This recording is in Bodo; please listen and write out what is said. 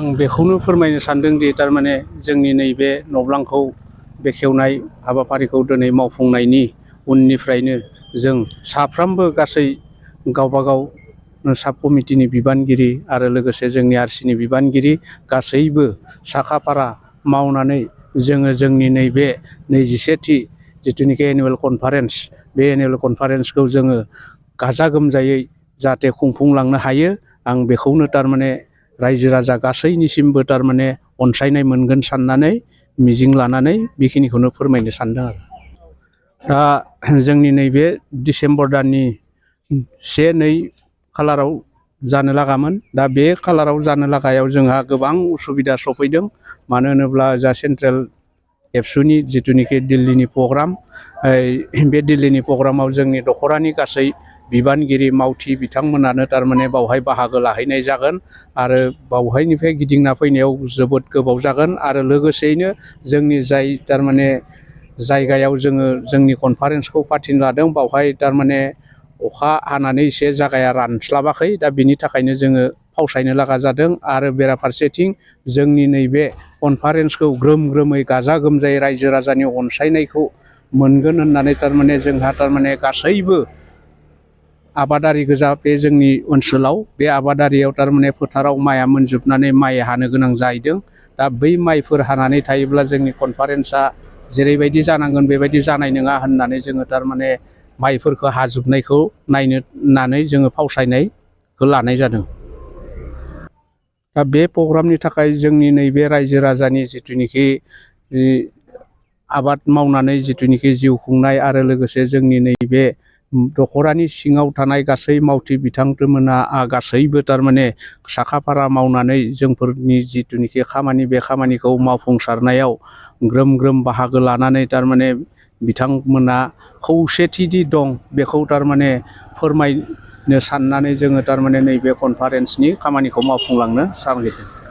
आं बेखौनो फोरमायनो सानदों दि थारमाने जोंनि नैबे नब्लांखौ बेखेवनाय हाबाफारिखौ दिनै मावफुंनायनि उननिफ्रायनो जों साफ्रोमबो गासै गावबा गाव साब कमिटिनि बिबानगिरि आरो लोगोसे जोंनि आरसिनि बिबानगिरि गासैबो साखा फारा मावनानै जोङो जोंनि नैबे 21थि जिथुनिखि एनुवेल कनफारेन्स बे एनुवेल कनफारेन्सखौ जोङो गाजा गोमजायै जाहाथे खुंफुंलांनो हायो आं बेखौनो थारमाने रायजो राजा गासैनिसिमबो थारमाने अनसायनाय मोनगोन साननानै मिजिं लानानै बेखिनिखौनो फोरमायनो सानदों आरो दा जोंनि नैबे डिसेम्बर दाननि 1-2 खालाराव जानो लागामोन दा बे खालाराव जानो लागायाव जोंहा गोबां उसुबिदा सफैदों मानो होनोब्ला जा सेन्ट्रेल एबसुनि जिथुनिखि दिल्लीनि प्रग्राम बे दिल्लीनि प्रग्रामाव जोंनि दख'रानि गासै बिबानगिरि मावथि बिथांमोनानो थारमाने बावहाय बाहागो लाहैनाय जागोन आरो बावहायनिफ्राय गिदिंना फैनायाव जोबोद गोबाव जागोन आरो लोगोसेयैनो जोंनि जाय थारमाने जायगायाव जोङो जोंनि कनफारेन्सखौ फाथिनो लादों बावहाय थारमाने अखा हानानै एसे जायगाया रानस्लाबाखै दा बिनि थाखायनो जोङो फावसायनो लागा जादों आरो बेराफारसेथिं जोंनि नैबे कनफारेन्सखौ ग्रोम ग्रोमै गाजा गोमजायै रायजो राजानि अनसायनायखौ मोनगोन होननानै थारमाने जोंहा थारमाने गासैबो आबादारि गोजा बे जोंनि ओनसोलाव बे आबादारियाव थारमाने फोथाराव माइआ मोनजोबनानै माइ हानो गोनां जाहैदों दा बै माइफोर हानानै थायोब्ला जोंनि कनफारेन्सआ जेरैबायदि जानांगोन बेबायदि जानाय नङा होननानै जोङो थारमाने माइफोरखौ हाजोबनायखौ नायनो होननानै जोङो फावसायनायखौ लानाय जादों दा बे प्रग्रामनि थाखाय जोंनि नैबे रायजो राजानि जिथुनिखि आबाद मावनानै जिथुनिखि जिउ खुंनाय आरो लोगोसे जोंनि नैबे दख'रानि सिङाव थानाय गासै मावथि बिथांमोना गासैबो थारमाने साखा फारा मावनानै जोंफोरनि जिथुनिखि खामानि बे खामानिखौ मावफुंसारनायाव ग्रोम ग्रोम बाहागो लानानै थारमाने बिथांमोना खौसेथि दं बेखौ थारमाने फोरमायनो साननानै जोङो थारमाने नैबे कनफारेन्सनि खामानिखौ मावफुंलांनो सानदों।